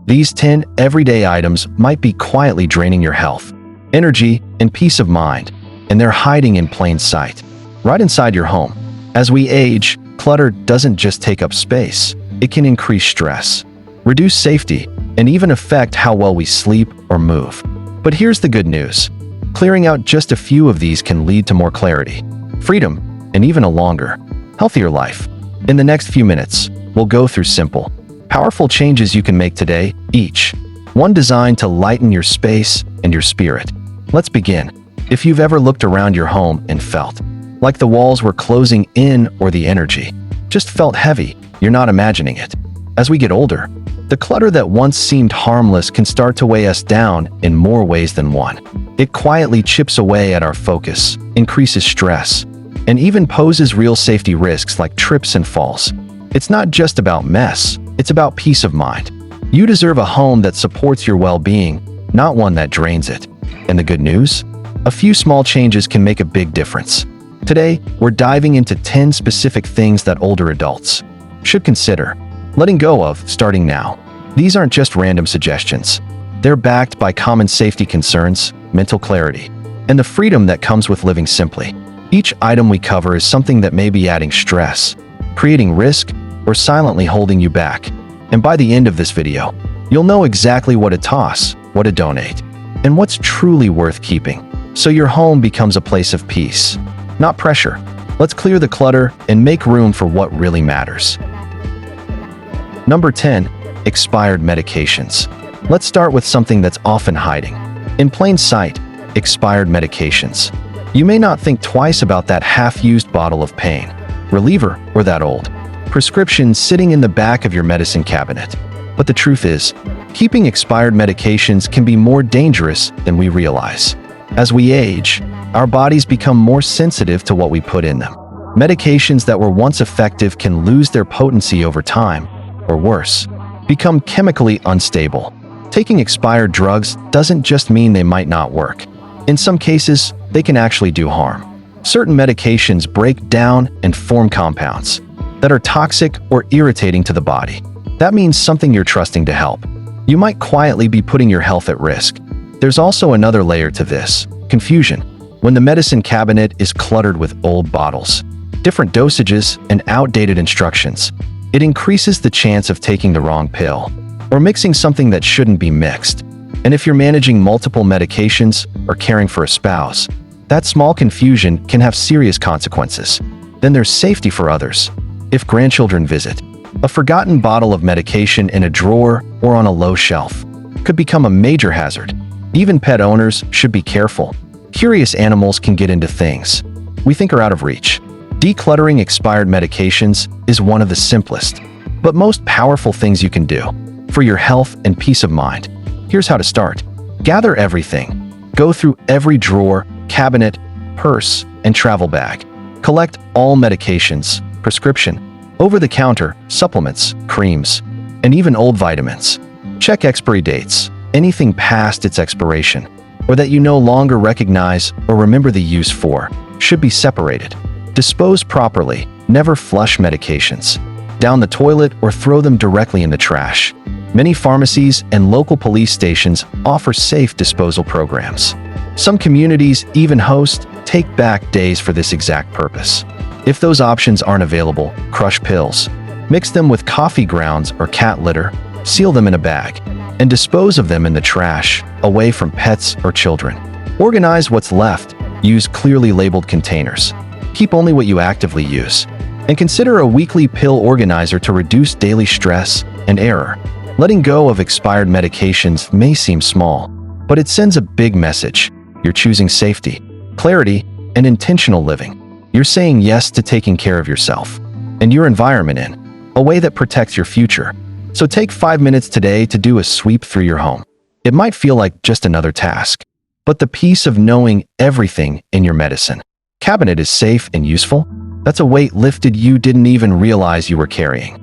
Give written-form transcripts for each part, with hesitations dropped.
These 10 everyday items might be quietly draining your health, energy, and peace of mind, and they're hiding in plain sight, right inside your home. As we age, clutter doesn't just take up space, it can increase stress, reduce safety, and even affect how well we sleep or move. But here's the good news. Clearing out just a few of these can lead to more clarity, freedom, and even a longer, healthier life. In the next few minutes, we'll go through simple, powerful changes you can make today, each one designed to lighten your space and your spirit. Let's begin. If you've ever looked around your home and felt like the walls were closing in or the energy just felt heavy, you're not imagining it. As we get older, the clutter that once seemed harmless can start to weigh us down in more ways than one. It quietly chips away at our focus, increases stress, and even poses real safety risks like trips and falls. It's not just about mess, it's about peace of mind. You deserve a home that supports your well-being, not one that drains it. And the good news? A few small changes can make a big difference. Today, we're diving into 10 specific things that older adults should consider letting go of starting now. These aren't just random suggestions. They're backed by common safety concerns, mental clarity, and the freedom that comes with living simply. Each item we cover is something that may be adding stress, creating risk, or silently holding you back. And by the end of this video, you'll know exactly what to toss, what to donate, and what's truly worth keeping, so your home becomes a place of peace, not pressure. Let's clear the clutter and make room for what really matters. Number 10. Expired medications. Let's start with something that's often hiding in plain sight: expired medications. You may not think twice about that half-used bottle of pain reliever or that old prescription sitting in the back of your medicine cabinet. But the truth is, keeping expired medications can be more dangerous than we realize. As we age, our bodies become more sensitive to what we put in them. Medications that were once effective can lose their potency over time, or worse, become chemically unstable. Taking expired drugs doesn't just mean they might not work. In some cases, they can actually do harm. Certain medications break down and form compounds that are toxic or irritating to the body. That means something you're trusting to help. You might quietly be putting your health at risk. There's also another layer to this: confusion. When the medicine cabinet is cluttered with old bottles, different dosages, and outdated instructions, it increases the chance of taking the wrong pill or mixing something that shouldn't be mixed. And if you're managing multiple medications or caring for a spouse, that small confusion can have serious consequences. Then there's safety for others. If grandchildren visit, a forgotten bottle of medication in a drawer or on a low shelf could become a major hazard. Even pet owners should be careful. Curious animals can get into things we think are out of reach. Decluttering expired medications is one of the simplest, but most powerful things you can do for your health and peace of mind. Here's how to start. Gather everything. Go through every drawer, cabinet, purse, and travel bag. Collect all medications, prescription, over-the-counter, supplements, creams, and even old vitamins. Check expiry dates. Anything past its expiration, or that you no longer recognize or remember the use for, should be separated. Dispose properly. Never flush medications down the toilet or throw them directly in the trash. Many pharmacies and local police stations offer safe disposal programs. Some communities even host take-back days for this exact purpose. If those options aren't available, crush pills. Mix them with coffee grounds or cat litter, seal them in a bag, and dispose of them in the trash, away from pets or children. Organize what's left. Use clearly labeled containers. Keep only what you actively use. And consider a weekly pill organizer to reduce daily stress and error. Letting go of expired medications may seem small, but it sends a big message. You're choosing safety, clarity, and intentional living. You're saying yes to taking care of yourself and your environment in a way that protects your future. So take 5 minutes today to do a sweep through your home. It might feel like just another task, but the peace of knowing everything in your medicine cabinet is safe and useful, that's a weight lifted you didn't even realize you were carrying.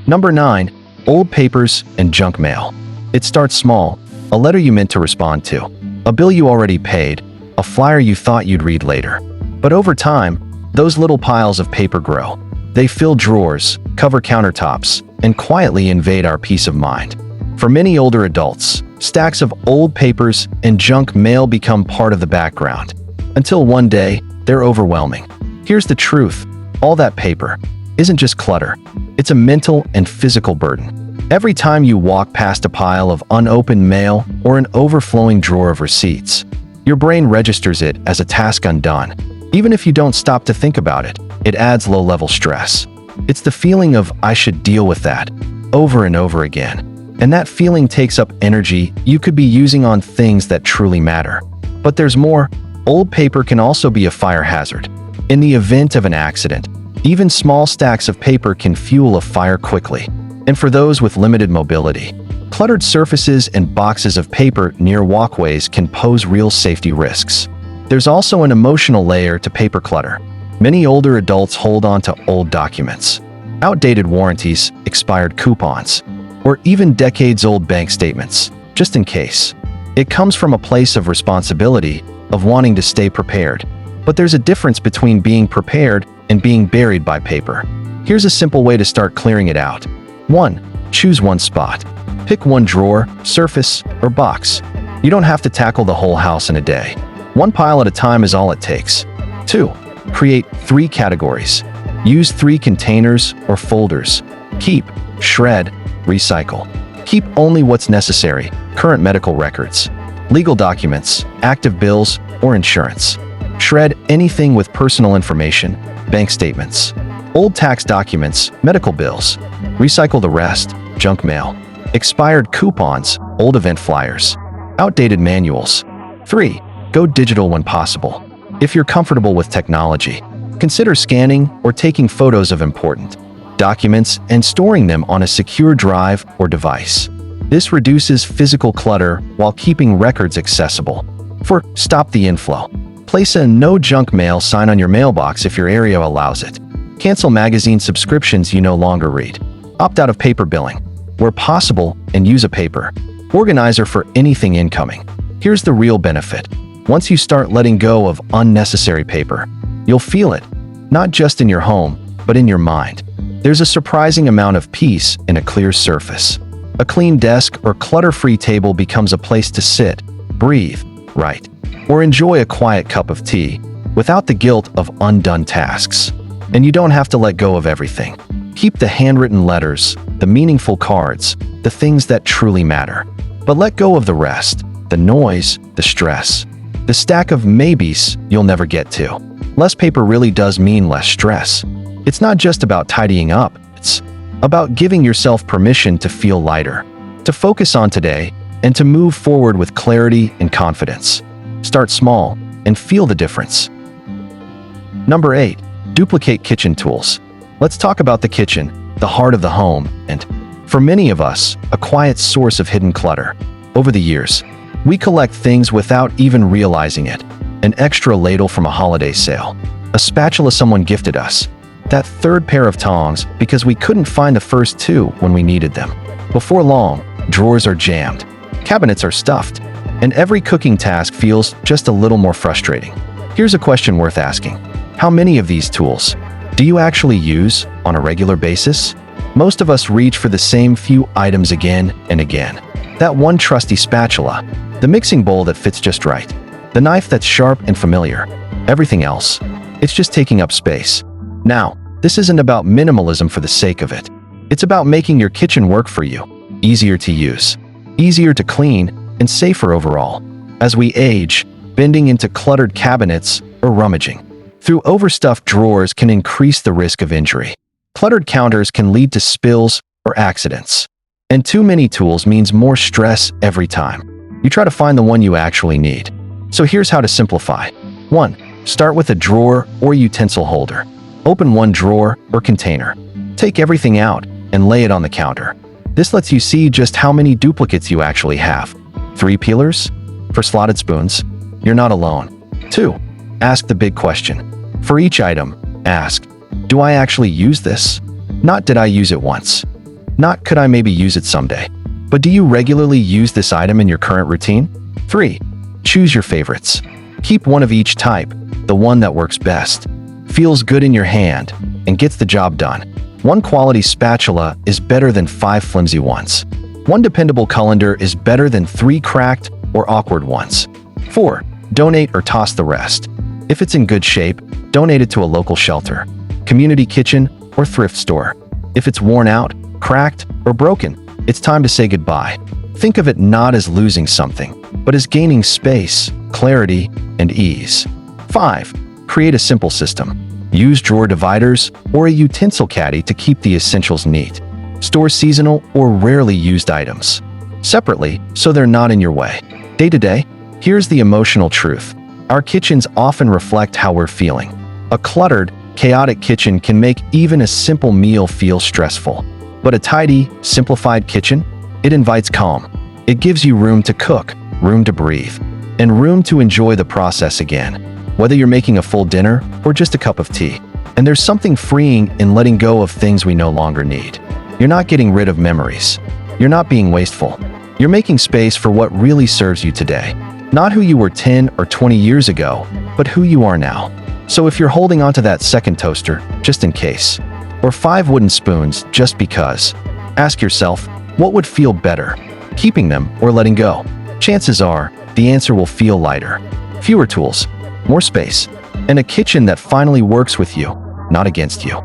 Number 9. Old papers and junk mail. It starts small: a letter you meant to respond to, a bill you already paid, a flyer you thought you'd read later. But over time, those little piles of paper grow. They fill drawers, cover countertops, and quietly invade our peace of mind. For many older adults, stacks of old papers and junk mail become part of the background, until one day, they're overwhelming. Here's the truth: all that paper isn't just clutter, it's a mental and physical burden. Every time you walk past a pile of unopened mail or an overflowing drawer of receipts, your brain registers it as a task undone. Even if you don't stop to think about it, it adds low-level stress. It's the feeling of "I should deal with that" over and over again. And that feeling takes up energy you could be using on things that truly matter. But there's more. Old paper can also be a fire hazard. In the event of an accident, even small stacks of paper can fuel a fire quickly. And for those with limited mobility, cluttered surfaces and boxes of paper near walkways can pose real safety risks. There's also an emotional layer to paper clutter. Many older adults hold on to old documents, outdated warranties, expired coupons, or even decades-old bank statements, just in case. It comes from a place of responsibility, of wanting to stay prepared. But there's a difference between being prepared and being buried by paper. Here's a simple way to start clearing it out. 1. Choose one spot. Pick one drawer, surface, or box. You don't have to tackle the whole house in a day. One pile at a time is all it takes. 2. Create 3 categories. Use 3 containers or folders. Keep, shred, recycle. Keep only what's necessary: current medical records, legal documents, active bills, or insurance. Shred anything with personal information, bank statements, old tax documents, medical bills. Recycle the rest: junk mail, expired coupons, old event flyers, outdated manuals. 3. Go digital when possible. If you're comfortable with technology, consider scanning or taking photos of important documents and storing them on a secure drive or device. This reduces physical clutter while keeping records accessible. 4. Stop the inflow. Place a "No Junk Mail" sign on your mailbox if your area allows it. Cancel magazine subscriptions you no longer read. Opt out of paper billing, where possible, and use a paper organizer for anything incoming. Here's the real benefit. Once you start letting go of unnecessary paper, you'll feel it, not just in your home, but in your mind. There's a surprising amount of peace in a clear surface. A clean desk or clutter-free table becomes a place to sit, breathe, write, or enjoy a quiet cup of tea without the guilt of undone tasks. And you don't have to let go of everything. Keep the handwritten letters, the meaningful cards, the things that truly matter. But let go of the rest: the noise, the stress, the stack of maybes you'll never get to. Less paper really does mean less stress. It's not just about tidying up, it's about giving yourself permission to feel lighter, to focus on today, and to move forward with clarity and confidence. Start small and feel the difference. Number 8. Duplicate kitchen tools. Let's talk about the kitchen, the heart of the home, and, for many of us, a quiet source of hidden clutter. Over the years, we collect things without even realizing it. An extra ladle from a holiday sale, a spatula someone gifted us, that third pair of tongs because we couldn't find the first 2 when we needed them. Before long, drawers are jammed, cabinets are stuffed, and every cooking task feels just a little more frustrating. Here's a question worth asking. How many of these tools do you actually use on a regular basis? Most of us reach for the same few items again and again. That one trusty spatula, the mixing bowl that fits just right, the knife that's sharp and familiar. Everything else, it's just taking up space. Now, this isn't about minimalism for the sake of it. It's about making your kitchen work for you, easier to use, easier to clean, and safer overall. As we age, bending into cluttered cabinets or rummaging through overstuffed drawers can increase the risk of injury. Cluttered counters can lead to spills or accidents. And too many tools means more stress every time you try to find the one you actually need. So here's how to simplify. 1. Start with a drawer or utensil holder. Open one drawer or container. Take everything out and lay it on the counter. This lets you see just how many duplicates you actually have. 3 peelers? For slotted spoons? You're not alone. 2. Ask the big question. For each item, ask, do I actually use this? Not did I use it once. Not could I maybe use it someday. But do you regularly use this item in your current routine? 3. Choose your favorites. Keep one of each type, the one that works best, feels good in your hand, and gets the job done. One quality spatula is better than 5 flimsy ones. One dependable colander is better than 3 cracked or awkward ones. 4. Donate or toss the rest. If it's in good shape, donate it to a local shelter, community kitchen, or thrift store. If it's worn out, cracked, or broken, it's time to say goodbye. Think of it not as losing something, but as gaining space, clarity, and ease. 5. Create a simple system. Use drawer dividers or a utensil caddy to keep the essentials neat. Store seasonal or rarely used items separately so they're not in your way. Day to day, here's the emotional truth. Our kitchens often reflect how we're feeling. A cluttered, chaotic kitchen can make even a simple meal feel stressful. But a tidy, simplified kitchen, it invites calm. It gives you room to cook, room to breathe, and room to enjoy the process again, whether you're making a full dinner or just a cup of tea. And there's something freeing in letting go of things we no longer need. You're not getting rid of memories. You're not being wasteful. You're making space for what really serves you today. Not who you were 10 or 20 years ago, but who you are now. So if you're holding onto that second toaster, just in case, or 5 wooden spoons just because, ask yourself, what would feel better, keeping them or letting go? Chances are, the answer will feel lighter. Fewer tools, more space, and a kitchen that finally works with you, not against you.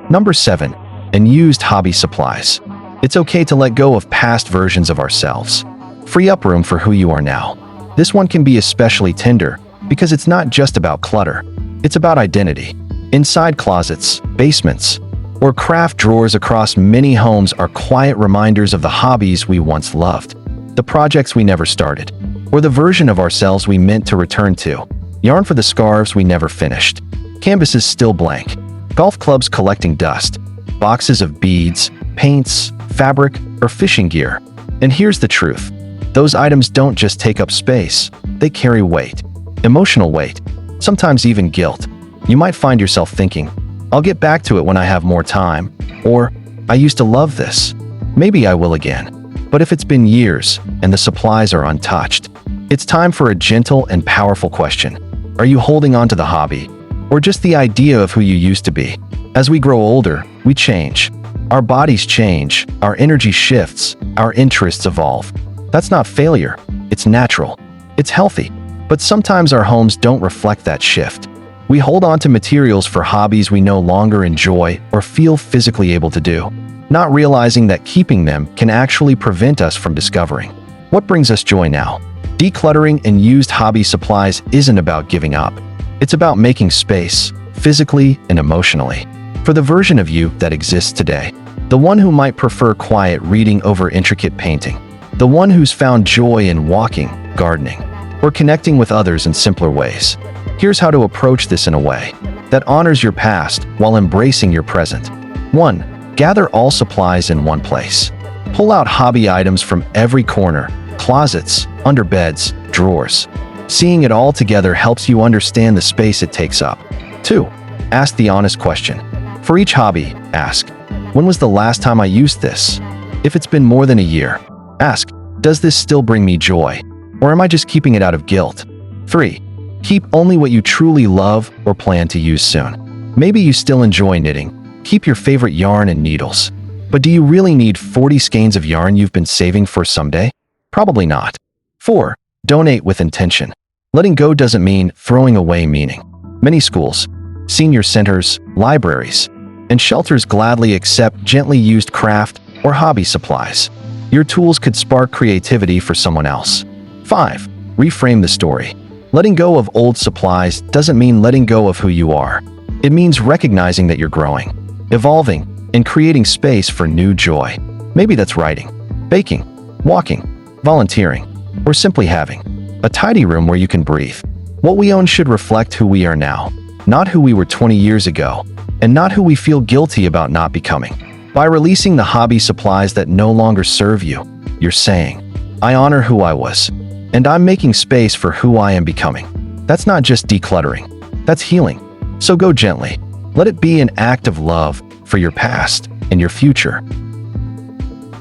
Number 7. Unused hobby supplies. It's okay to let go of past versions of ourselves. Free up room for who you are now. This one can be especially tender because it's not just about clutter. It's about identity. Inside closets, basements, or craft drawers across many homes are quiet reminders of the hobbies we once loved, the projects we never started, or the version of ourselves we meant to return to. Yarn for the scarves we never finished. Canvases still blank. Golf clubs collecting dust. Boxes of beads, paints, fabric, or fishing gear. And here's the truth. Those items don't just take up space. They carry weight. Emotional weight. Sometimes even guilt. You might find yourself thinking, I'll get back to it when I have more time. Or, I used to love this. Maybe I will again. But if it's been years and the supplies are untouched, it's time for a gentle and powerful question. Are you holding on to the hobby? Or just the idea of who you used to be? As we grow older, we change. Our bodies change, our energy shifts, our interests evolve. That's not failure. It's natural. It's healthy. But sometimes our homes don't reflect that shift. We hold on to materials for hobbies we no longer enjoy or feel physically able to do, not realizing that keeping them can actually prevent us from discovering what brings us joy now. Decluttering and used hobby supplies isn't about giving up. It's about making space, physically and emotionally, for the version of you that exists today. The one who might prefer quiet reading over intricate painting. The one who's found joy in walking, gardening, or connecting with others in simpler ways. Here's how to approach this in a way that honors your past while embracing your present. 1. Gather all supplies in one place. Pull out hobby items from every corner, closets, under beds, drawers. Seeing it all together helps you understand the space it takes up. 2. Ask the honest question. For each hobby, ask, when was the last time I used this? If it's been more than a year, ask, does this still bring me joy? Or am I just keeping it out of guilt? 3. Keep only what you truly love or plan to use soon. Maybe you still enjoy knitting. Keep your favorite yarn and needles. But do you really need 40 skeins of yarn you've been saving for someday? Probably not. 4. Donate with intention. Letting go doesn't mean throwing away meaning. Many schools, senior centers, libraries, and shelters gladly accept gently used craft or hobby supplies. Your tools could spark creativity for someone else. 5. Reframe the story. Letting go of old supplies doesn't mean letting go of who you are. It means recognizing that you're growing, evolving, and creating space for new joy. Maybe that's writing, baking, walking, volunteering, or simply having a tidy room where you can breathe. What we own should reflect who we are now, not who we were 20 years ago, and not who we feel guilty about not becoming. By releasing the hobby supplies that no longer serve you, you're saying, I honor who I was, and I'm making space for who I am becoming. That's not just decluttering, that's healing. So go gently. Let it be an act of love for your past and your future.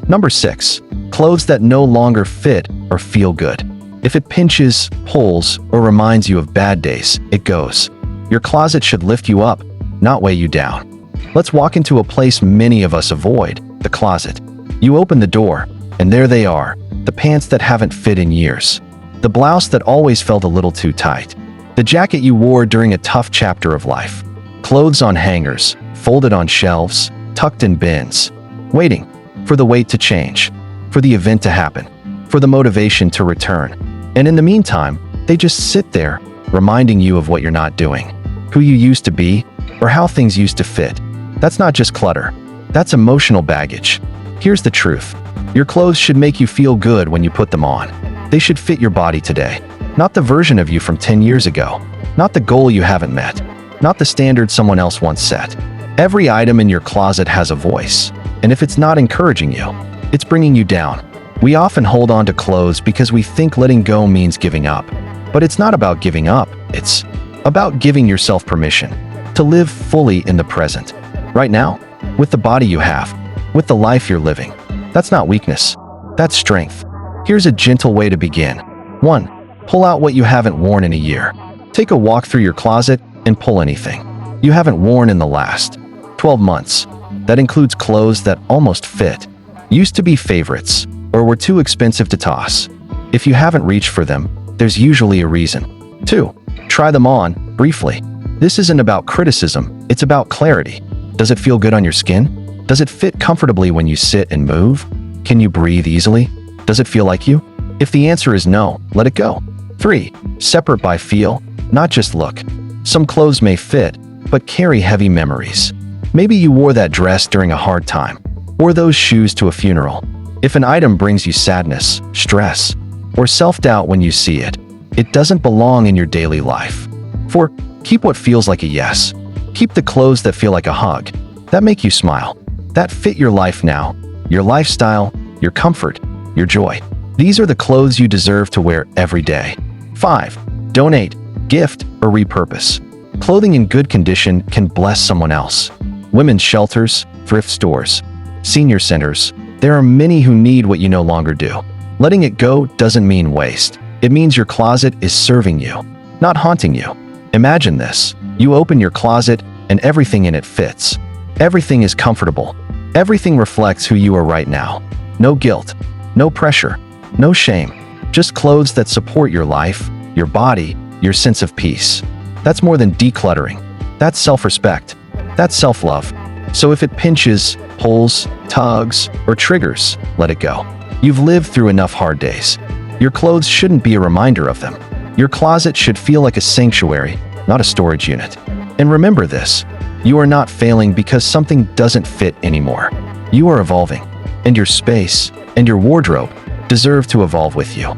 Number 6. Clothes that no longer fit or feel good. If it pinches, pulls, or reminds you of bad days, it goes. Your closet should lift you up, not weigh you down. Let's walk into a place many of us avoid, the closet. You open the door, and there they are, the pants that haven't fit in years, the blouse that always felt a little too tight, the jacket you wore during a tough chapter of life, clothes on hangers, folded on shelves, tucked in bins, waiting for the weight to change, for the event to happen, for the motivation to return. And in the meantime, they just sit there, reminding you of what you're not doing, who you used to be, or how things used to fit. That's not just clutter. That's emotional baggage. Here's the truth. Your clothes should make you feel good when you put them on. They should fit your body today, not the version of you from 10 years ago, not the goal you haven't met, not the standard someone else once set. Every item in your closet has a voice, and if it's not encouraging you, it's bringing you down. We often hold on to clothes because we think letting go means giving up. But it's not about giving up, it's about giving yourself permission to live fully in the present, right now, with the body you have, with the life you're living. That's not weakness, that's strength. Here's a gentle way to begin. 1. Pull out what you haven't worn in a year. Take a walk through your closet and pull anything you haven't worn in the last 12 months. That includes clothes that almost fit, used to be favorites, or were too expensive to toss. If you haven't reached for them, there's usually a reason. 2. Try them on, briefly. This isn't about criticism, it's about clarity. Does it feel good on your skin? Does it fit comfortably when you sit and move? Can you breathe easily? Does it feel like you? If the answer is no, let it go. 3. Separate by feel, not just look. Some clothes may fit, but carry heavy memories. Maybe you wore that dress during a hard time, or those shoes to a funeral. If an item brings you sadness, stress, or self-doubt when you see it, it doesn't belong in your daily life. 4. Keep what feels like a yes. Keep the clothes that feel like a hug, that make you smile, that fit your life now, your lifestyle, your comfort, your joy. These are the clothes you deserve to wear every day. 5. Donate, gift, or repurpose. Clothing in good condition can bless someone else. Women's shelters, thrift stores, senior centers. There are many who need what you no longer do. Letting it go doesn't mean waste. It means your closet is serving you, not haunting you. Imagine this. You open your closet and everything in it fits. Everything is comfortable. Everything reflects who you are right now. No guilt, no pressure, no shame. Just clothes that support your life, your body, your sense of peace. That's more than decluttering. That's self-respect. That's self-love. So if it pinches, pulls, tugs, or triggers, let it go. You've lived through enough hard days. Your clothes shouldn't be a reminder of them. Your closet should feel like a sanctuary, not a storage unit. And remember this, you are not failing because something doesn't fit anymore. You are evolving, and your space and your wardrobe deserve to evolve with you.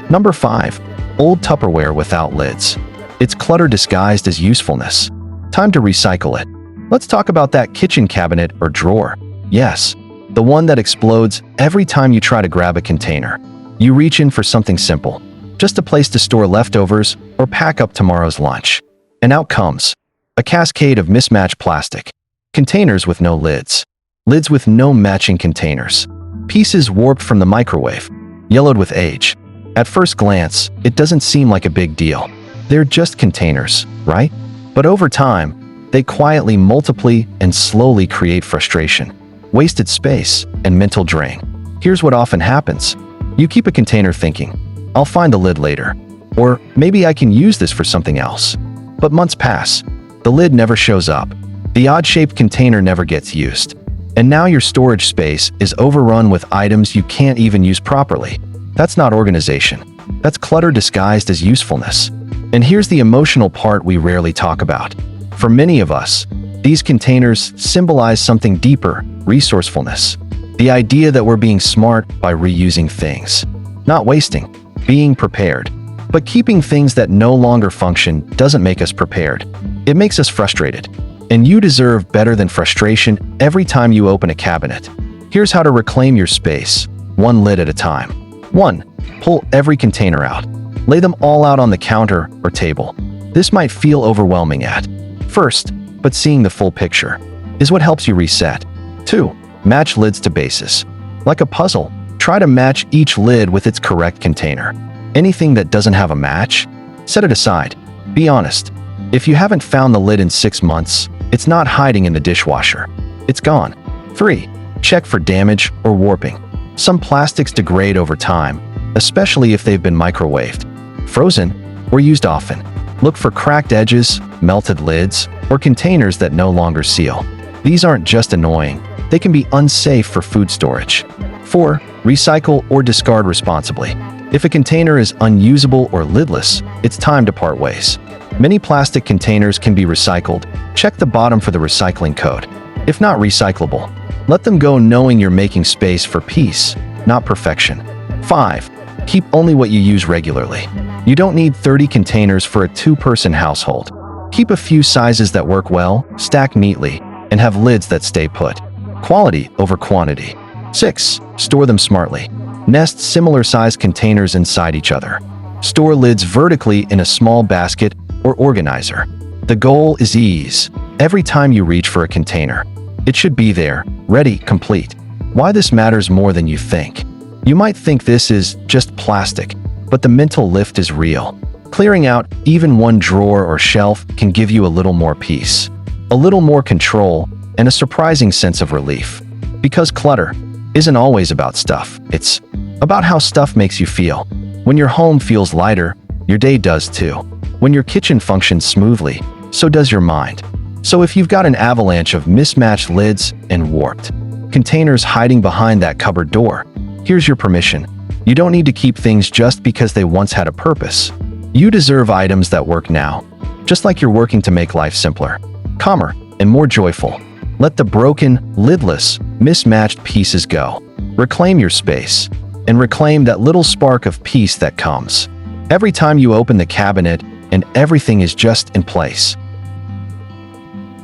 Number 5. Old Tupperware without lids. It's clutter disguised as usefulness. Time to recycle it. Let's talk about that kitchen cabinet or drawer. Yes, the one that explodes every time you try to grab a container. You reach in for something simple, just a place to store leftovers or pack up tomorrow's lunch. And out comes a cascade of mismatched plastic. Containers with no lids. Lids with no matching containers. Pieces warped from the microwave, yellowed with age. At first glance, it doesn't seem like a big deal. They're just containers, right? But over time, they quietly multiply and slowly create frustration, wasted space, and mental drain. Here's what often happens. You keep a container thinking, I'll find the lid later, or maybe I can use this for something else. But months pass. The lid never shows up. The odd-shaped container never gets used. And now your storage space is overrun with items you can't even use properly. That's not organization. That's clutter disguised as usefulness. And here's the emotional part we rarely talk about. For many of us, these containers symbolize something deeper, resourcefulness. The idea that we're being smart by reusing things. Not wasting, being prepared. But keeping things that no longer function doesn't make us prepared. It makes us frustrated. And you deserve better than frustration every time you open a cabinet. Here's how to reclaim your space, one lid at a time. 1. Pull every container out. Lay them all out on the counter or table. This might feel overwhelming at first, but seeing the full picture is what helps you reset. 2. Match lids to bases. Like a puzzle, try to match each lid with its correct container. Anything that doesn't have a match, set it aside. Be honest. If you haven't found the lid in 6 months, It's not hiding in the dishwasher. It's gone. 3. Check for damage or warping. Some plastics degrade over time, especially if they've been microwaved, frozen, or used often. Look for cracked edges, melted lids, or containers that no longer seal. These aren't just annoying, they can be unsafe for food storage. 4. Recycle or discard responsibly. If a container is unusable or lidless, it's time to part ways. Many plastic containers can be recycled. Check the bottom for the recycling code. If not recyclable, let them go knowing you're making space for peace, not perfection. 5. Keep only what you use regularly. You don't need 30 containers for a 2-person household. Keep a few sizes that work well, stack neatly, and have lids that stay put. Quality over quantity. 6. Store them smartly. Nest similar-sized containers inside each other. Store lids vertically in a small basket or organizer. The goal is ease. Every time you reach for a container, it should be there, ready, complete. Why this matters more than you think. You might think this is just plastic, but the mental lift is real. Clearing out even one drawer or shelf can give you a little more peace, a little more control, and a surprising sense of relief. Because clutter isn't always about stuff. It's about how stuff makes you feel. When your home feels lighter, your day does too. When your kitchen functions smoothly, so does your mind. So if you've got an avalanche of mismatched lids and warped containers hiding behind that cupboard door, here's your permission. You don't need to keep things just because they once had a purpose. You deserve items that work now, just like you're working to make life simpler, calmer, and more joyful. Let the broken, lidless, mismatched pieces go. Reclaim your space, and reclaim that little spark of peace that comes every time you open the cabinet and everything is just in place.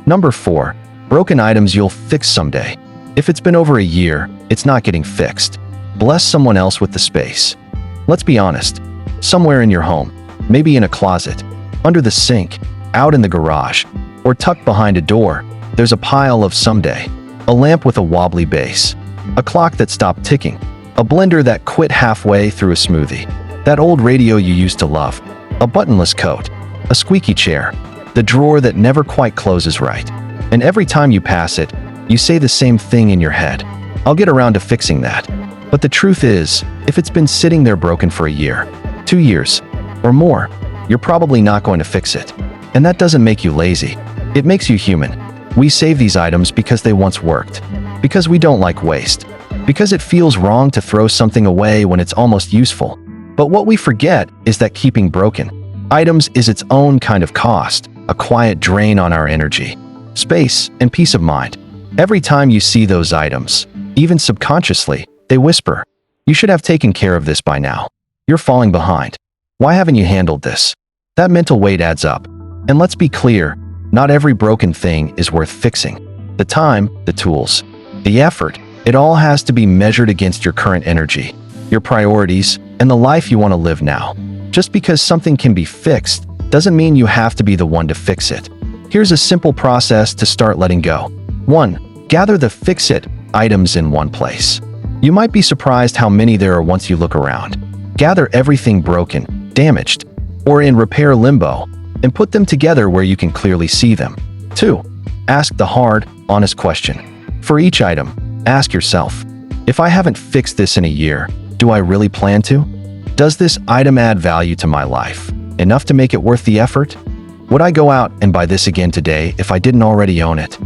Number 4. Broken items you'll fix someday. If it's been over a year, it's not getting fixed. Bless someone else with the space. Let's be honest. Somewhere in your home, maybe in a closet, under the sink, out in the garage, or tucked behind a door, there's a pile of someday. A lamp with a wobbly base. A clock that stopped ticking. A blender that quit halfway through a smoothie. That old radio you used to love. A buttonless coat. A squeaky chair. The drawer that never quite closes right. And every time you pass it, you say the same thing in your head. I'll get around to fixing that. But the truth is, if it's been sitting there broken for a year, 2 years, or more, you're probably not going to fix it. And that doesn't make you lazy. It makes you human. We save these items because they once worked. Because we don't like waste. Because it feels wrong to throw something away when it's almost useful. But what we forget is that keeping broken items is its own kind of cost, a quiet drain on our energy, space, and peace of mind. Every time you see those items, even subconsciously, they whisper, "You should have taken care of this by now. You're falling behind. Why haven't you handled this?" That mental weight adds up. And let's be clear, not every broken thing is worth fixing. The time, the tools, the effort, it all has to be measured against your current energy, your priorities, and the life you want to live now. Just because something can be fixed doesn't mean you have to be the one to fix it. Here's a simple process to start letting go. 1. Gather the fix-it items in one place. You might be surprised how many there are once you look around. Gather everything broken, damaged, or in repair limbo, and put them together where you can clearly see them. 2. Ask the hard, honest question. For each item, ask yourself, if I haven't fixed this in a year, do I really plan to? Does this item add value to my life? Enough to make it worth the effort? Would I go out and buy this again today if I didn't already own it?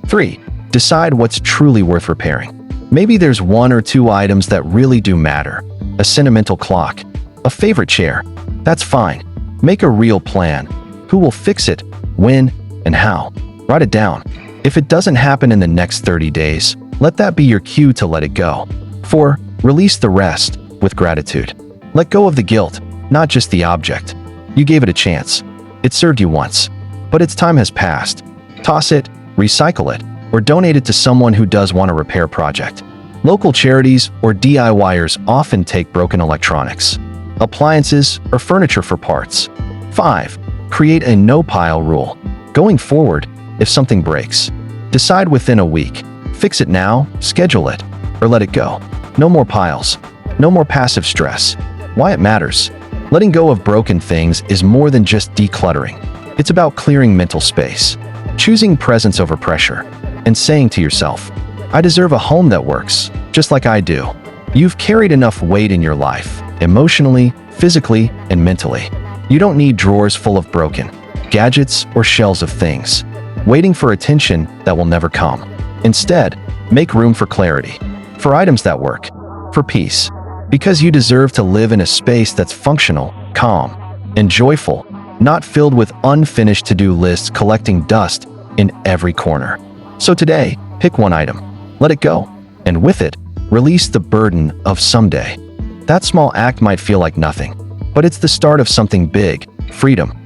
3. Decide what's truly worth repairing. Maybe there's 1 or 2 items that really do matter. A sentimental clock, a favorite chair. That's fine. Make a real plan. Who will fix it, when, and how? Write it down. If it doesn't happen in the next 30 days, let that be your cue to let it go. 4. Release the rest with gratitude. Let go of the guilt, not just the object. You gave it a chance. It served you once. But its time has passed. Toss it, recycle it, or donate it to someone who does want a repair project. Local charities or DIYers often take broken electronics, appliances, or furniture for parts. 5. Create a no-pile rule. Going forward, if something breaks, decide within a week. Fix it now, schedule it, or let it go. No more piles. No more passive stress. Why it matters. Letting go of broken things is more than just decluttering. It's about clearing mental space. choosing presence over pressure, and saying to yourself, I deserve a home that works, just like I do. You've carried enough weight in your life, emotionally, physically, and mentally. You don't need drawers full of broken gadgets or shelves of things, waiting for attention that will never come. Instead, make room for clarity, for items that work, for peace, because you deserve to live in a space that's functional, calm, and joyful, not filled with unfinished to-do lists collecting dust in every corner. So today, pick one item, let it go, and with it, release the burden of someday. That small act might feel like nothing, but it's the start of something big, freedom.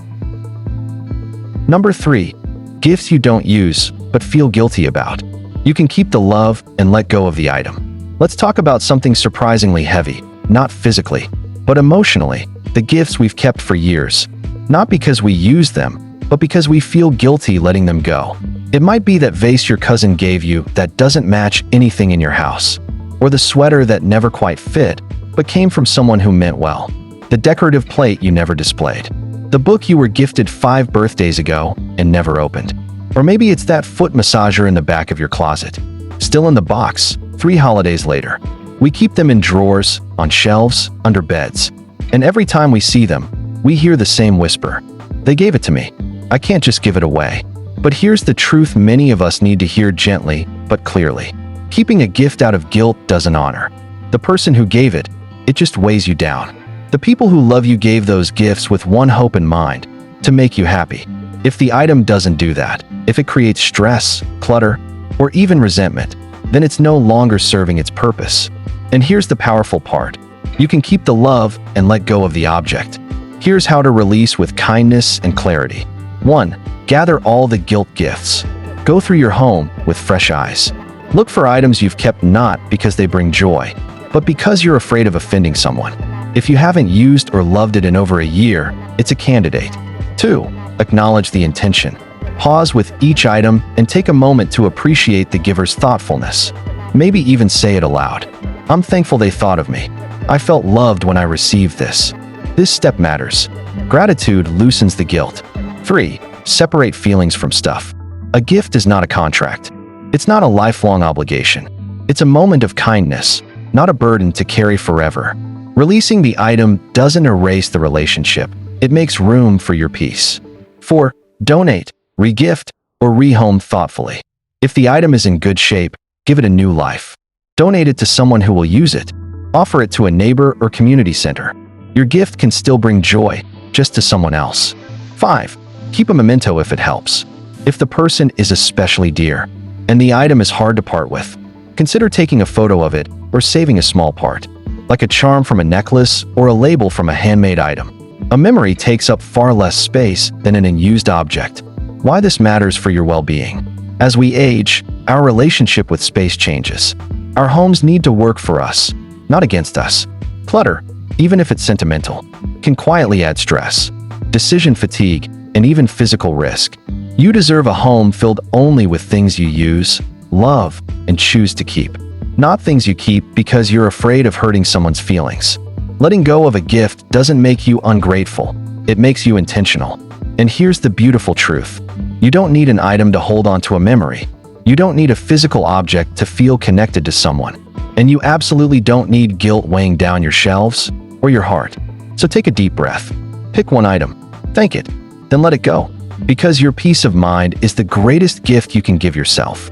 Number 3, gifts you don't use but feel guilty about. You can keep the love and let go of the item. Let's talk about something surprisingly heavy, not physically, but emotionally, the gifts we've kept for years. Not because we use them, but because we feel guilty letting them go. It might be that vase your cousin gave you that doesn't match anything in your house, or the sweater that never quite fit, but came from someone who meant well, the decorative plate you never displayed, the book you were gifted 5 birthdays ago and never opened. Or maybe it's that foot massager in the back of your closet, still in the box 3 holidays later. We keep them in drawers, on shelves, under beds. And every time we see them, we hear the same whisper. They gave it to me. I can't just give it away. But here's the truth many of us need to hear gently, but clearly. Keeping a gift out of guilt doesn't honor the person who gave it. It just weighs you down. The people who love you gave those gifts with one hope in mind, to make you happy. If the item doesn't do that, if it creates stress, clutter, or even resentment, then it's no longer serving its purpose. And here's the powerful part. You can keep the love and let go of the object. Here's how to release with kindness and clarity. 1. Gather all the guilt gifts. Go through your home with fresh eyes. Look for items you've kept not because they bring joy, but because you're afraid of offending someone. If you haven't used or loved it in over a year, it's a candidate. 2. Acknowledge the intention. Pause with each item and take a moment to appreciate the giver's thoughtfulness. Maybe even say it aloud. I'm thankful they thought of me. I felt loved when I received this. This step matters. Gratitude loosens the guilt. 3. Separate feelings from stuff. A gift is not a contract. It's not a lifelong obligation. It's a moment of kindness, not a burden to carry forever. Releasing the item doesn't erase the relationship. It makes room for your peace. 4. Donate, regift, or rehome thoughtfully. If the item is in good shape, give it a new life. Donate it to someone who will use it. Offer it to a neighbor or community center. Your gift can still bring joy, just to someone else. 5. Keep a memento if it helps. If the person is especially dear, and the item is hard to part with, consider taking a photo of it or saving a small part, like a charm from a necklace or a label from a handmade item. A memory takes up far less space than an unused object. Why this matters for your well-being. As we age, our relationship with space changes. Our homes need to work for us, not against us. Clutter, even if it's sentimental, can quietly add stress, decision fatigue, and even physical risk. You deserve a home filled only with things you use, love, and choose to keep. Not things you keep because you're afraid of hurting someone's feelings. Letting go of a gift doesn't make you ungrateful. It makes you intentional. And here's the beautiful truth. You don't need an item to hold on to a memory. You don't need a physical object to feel connected to someone. And you absolutely don't need guilt weighing down your shelves or your heart. So take a deep breath. Pick one item. Thank it. Then let it go. Because your peace of mind is the greatest gift you can give yourself.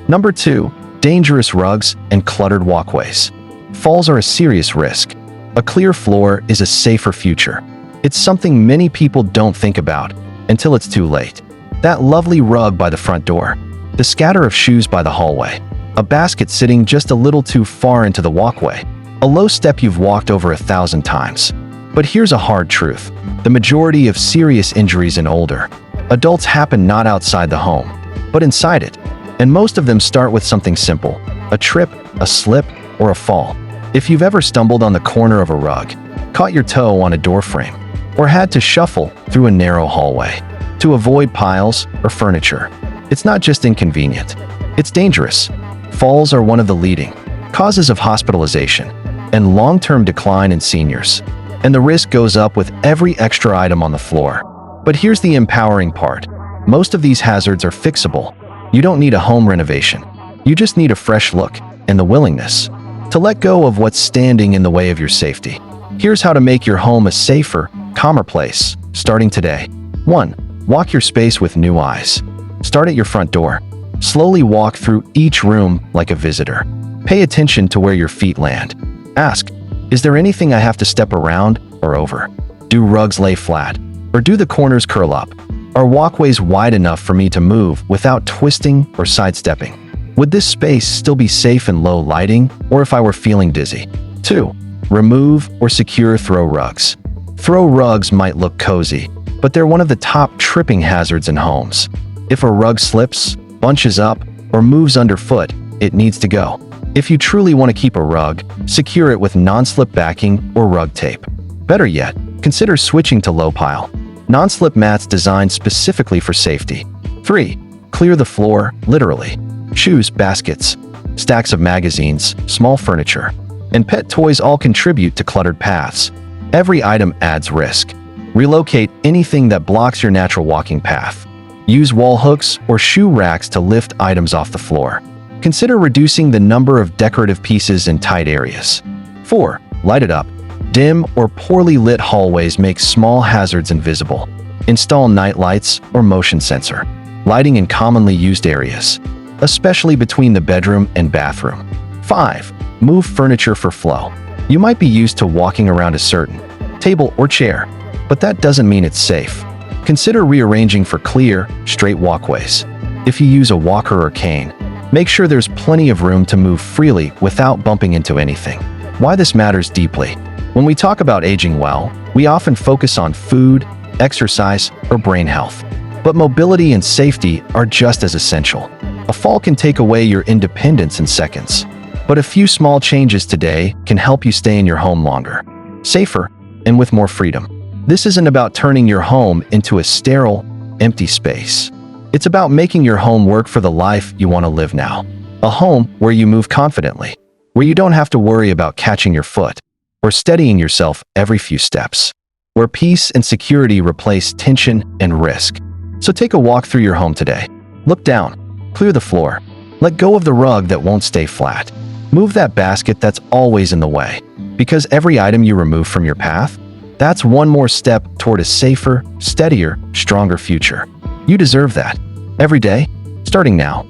Number 2. Dangerous rugs and cluttered walkways. Falls are a serious risk. A clear floor is a safer future. It's something many people don't think about until it's too late. That lovely rug by the front door, the scatter of shoes by the hallway, a basket sitting just a little too far into the walkway, a low step you've walked over 1,000 times. But here's a hard truth. The majority of serious injuries in older adults happen not outside the home, but inside it. And most of them start with something simple, a trip, a slip, or a fall. If you've ever stumbled on the corner of a rug, caught your toe on a doorframe, or had to shuffle through a narrow hallway to avoid piles or furniture, it's not just inconvenient, it's dangerous. Falls are one of the leading causes of hospitalization and long-term decline in seniors. And the risk goes up with every extra item on the floor. But here's the empowering part. Most of these hazards are fixable. You don't need a home renovation. You just need a fresh look and the willingness to let go of what's standing in the way of your safety. Here's how to make your home a safer, calmer place, starting today. 1. Walk your space with new eyes. Start at your front door. Slowly walk through each room like a visitor. Pay attention to where your feet land. Ask, is there anything I have to step around or over? Do rugs lay flat? Or do the corners curl up? Are walkways wide enough for me to move without twisting or sidestepping? Would this space still be safe in low lighting or if I were feeling dizzy? 2. Remove or secure throw rugs. Throw rugs might look cozy, but they're one of the top tripping hazards in homes. If a rug slips, bunches up, or moves underfoot, it needs to go. If you truly want to keep a rug, secure it with non-slip backing or rug tape. Better yet, consider switching to low pile non-slip mats designed specifically for safety. 3. Clear the floor, literally. Shoes, baskets, stacks of magazines, small furniture, and pet toys all contribute to cluttered paths. Every item adds risk. Relocate anything that blocks your natural walking path. Use wall hooks or shoe racks to lift items off the floor. Consider reducing the number of decorative pieces in tight areas. 4. Light it up. Dim or poorly lit hallways make small hazards invisible. Install night lights or motion sensor lighting in commonly used areas, especially between the bedroom and bathroom. 5. Move furniture for flow. You might be used to walking around a certain table or chair, but that doesn't mean it's safe. Consider rearranging for clear, straight walkways. If you use a walker or cane, make sure there's plenty of room to move freely without bumping into anything. Why this matters deeply. When we talk about aging well, we often focus on food, exercise, or brain health. But mobility and safety are just as essential. A fall can take away your independence in seconds, but a few small changes today can help you stay in your home longer, safer, and with more freedom. This isn't about turning your home into a sterile, empty space. It's about making your home work for the life you want to live now. A home where you move confidently, where you don't have to worry about catching your foot or steadying yourself every few steps, where peace and security replace tension and risk. So take a walk through your home today. Look down, clear the floor, let go of the rug that won't stay flat. Move that basket that's always in the way, because every item you remove from your path, that's one more step toward a safer, steadier, stronger future. You deserve that. Every day, starting now.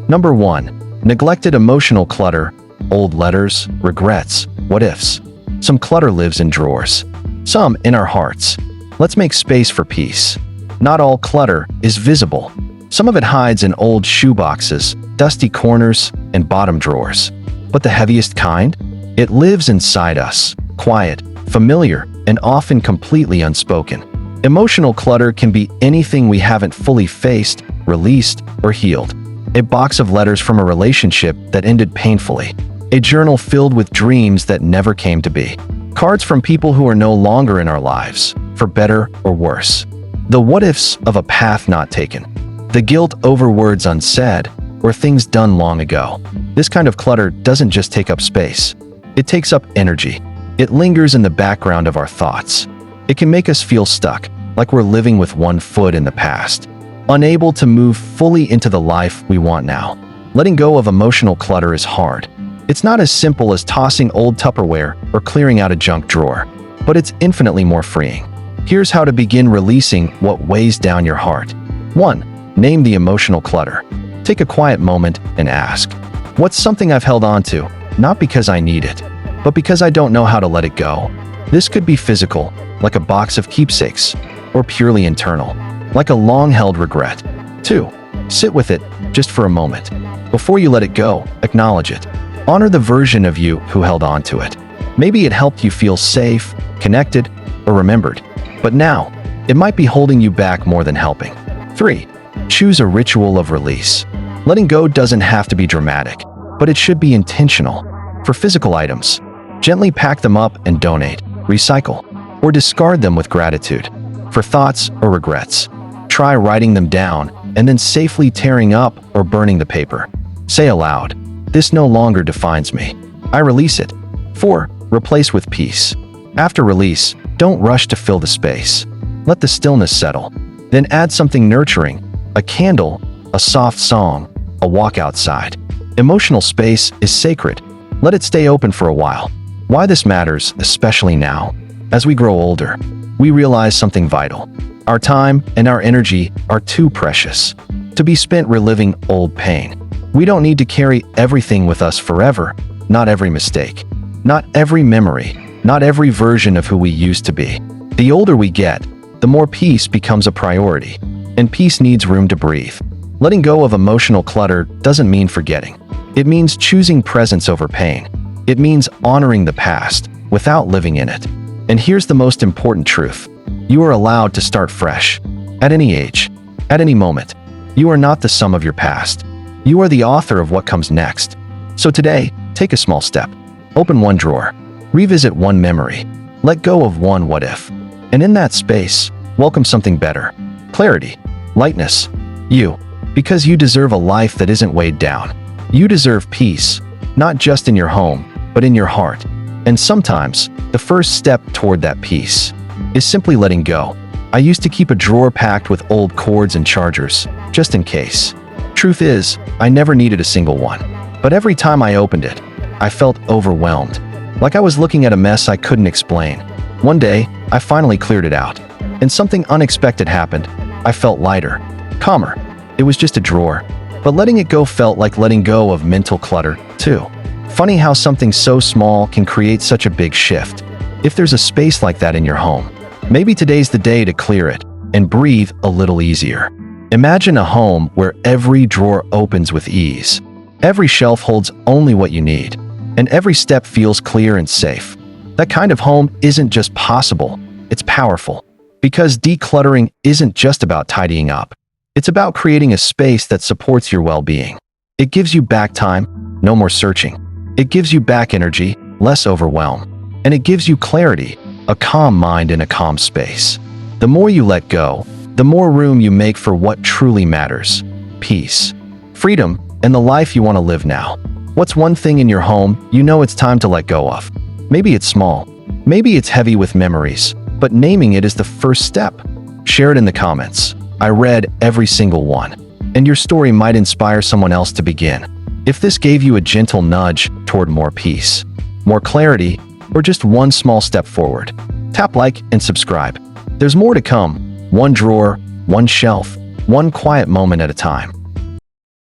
Number 1. Neglected emotional clutter. Old letters, regrets, what ifs. Some clutter lives in drawers, some in our hearts. Let's make space for peace. Not all clutter is visible. Some of it hides in old shoeboxes, dusty corners, and bottom drawers. But the heaviest kind? It lives inside us, quiet, familiar, and often completely unspoken. Emotional clutter can be anything we haven't fully faced, released, or healed. A box of letters from a relationship that ended painfully. A journal filled with dreams that never came to be. Cards from people who are no longer in our lives, for better or worse. The what-ifs of a path not taken. The guilt over words unsaid, or things done long ago. This kind of clutter doesn't just take up space. It takes up energy. It lingers in the background of our thoughts. It can make us feel stuck, like we're living with one foot in the past, unable to move fully into the life we want now. Letting go of emotional clutter is hard. It's not as simple as tossing old Tupperware or clearing out a junk drawer, but it's infinitely more freeing. Here's how to begin releasing what weighs down your heart. 1. Name the emotional clutter. Take a quiet moment and ask, what's something I've held on to, not because I need it, but because I don't know how to let it go? This could be physical, like a box of keepsakes, or purely internal, like a long-held regret. 2. Sit with it just for a moment. Before you let it go, acknowledge it. Honor the version of you who held on to it. Maybe it helped you feel safe, connected, or remembered. But now, it might be holding you back more than helping. 3. Choose a ritual of release. Letting go doesn't have to be dramatic, but it should be intentional. For physical items, gently pack them up and donate, recycle, or discard them with gratitude. For thoughts or regrets, try writing them down and then safely tearing up or burning the paper. Say aloud, this no longer defines me. I release it. 4. Replace with peace. After release, don't rush to fill the space. Let the stillness settle. Then add something nurturing, a candle, a soft song, a walk outside. Emotional space is sacred. Let it stay open for a while. Why this matters, especially now. As we grow older, we realize something vital. Our time and our energy are too precious to be spent reliving old pain. We don't need to carry everything with us forever, not every mistake, not every memory, not every version of who we used to be. The older we get, the more peace becomes a priority, and peace needs room to breathe. Letting go of emotional clutter doesn't mean forgetting. It means choosing presence over pain. It means honoring the past without living in it. And here's the most important truth. You are allowed to start fresh. At any age, at any moment. You are not the sum of your past. You are the author of what comes next. So today, take a small step. Open one drawer. Revisit one memory. Let go of one what if. And in that space, welcome something better. Clarity. Lightness. You. Because you deserve a life that isn't weighed down. You deserve peace, not just in your home, but in your heart. And sometimes, the first step toward that peace is simply letting go. I used to keep a drawer packed with old cords and chargers, just in case. Truth is, I never needed a single one. But every time I opened it, I felt overwhelmed. Like I was looking at a mess I couldn't explain. One day, I finally cleared it out. And something unexpected happened. I felt lighter, calmer. It was just a drawer. But letting it go felt like letting go of mental clutter, too. Funny how something so small can create such a big shift. If there's a space like that in your home, maybe today's the day to clear it and breathe a little easier. Imagine a home where every drawer opens with ease. Every shelf holds only what you need, and every step feels clear and safe. That kind of home isn't just possible, it's powerful. Because decluttering isn't just about tidying up. It's about creating a space that supports your well-being. It gives you back time, no more searching. It gives you back energy, less overwhelm. And it gives you clarity, a calm mind in a calm space. The more you let go, the more room you make for what truly matters. Peace, freedom, and the life you want to live now. What's one thing in your home you know it's time to let go of? Maybe it's small. Maybe it's heavy with memories. But naming it is the first step. Share it in the comments. I read every single one. And your story might inspire someone else to begin. If this gave you a gentle nudge toward more peace, more clarity, or just one small step forward, tap like and subscribe. There's more to come. One drawer, one shelf, one quiet moment at a time.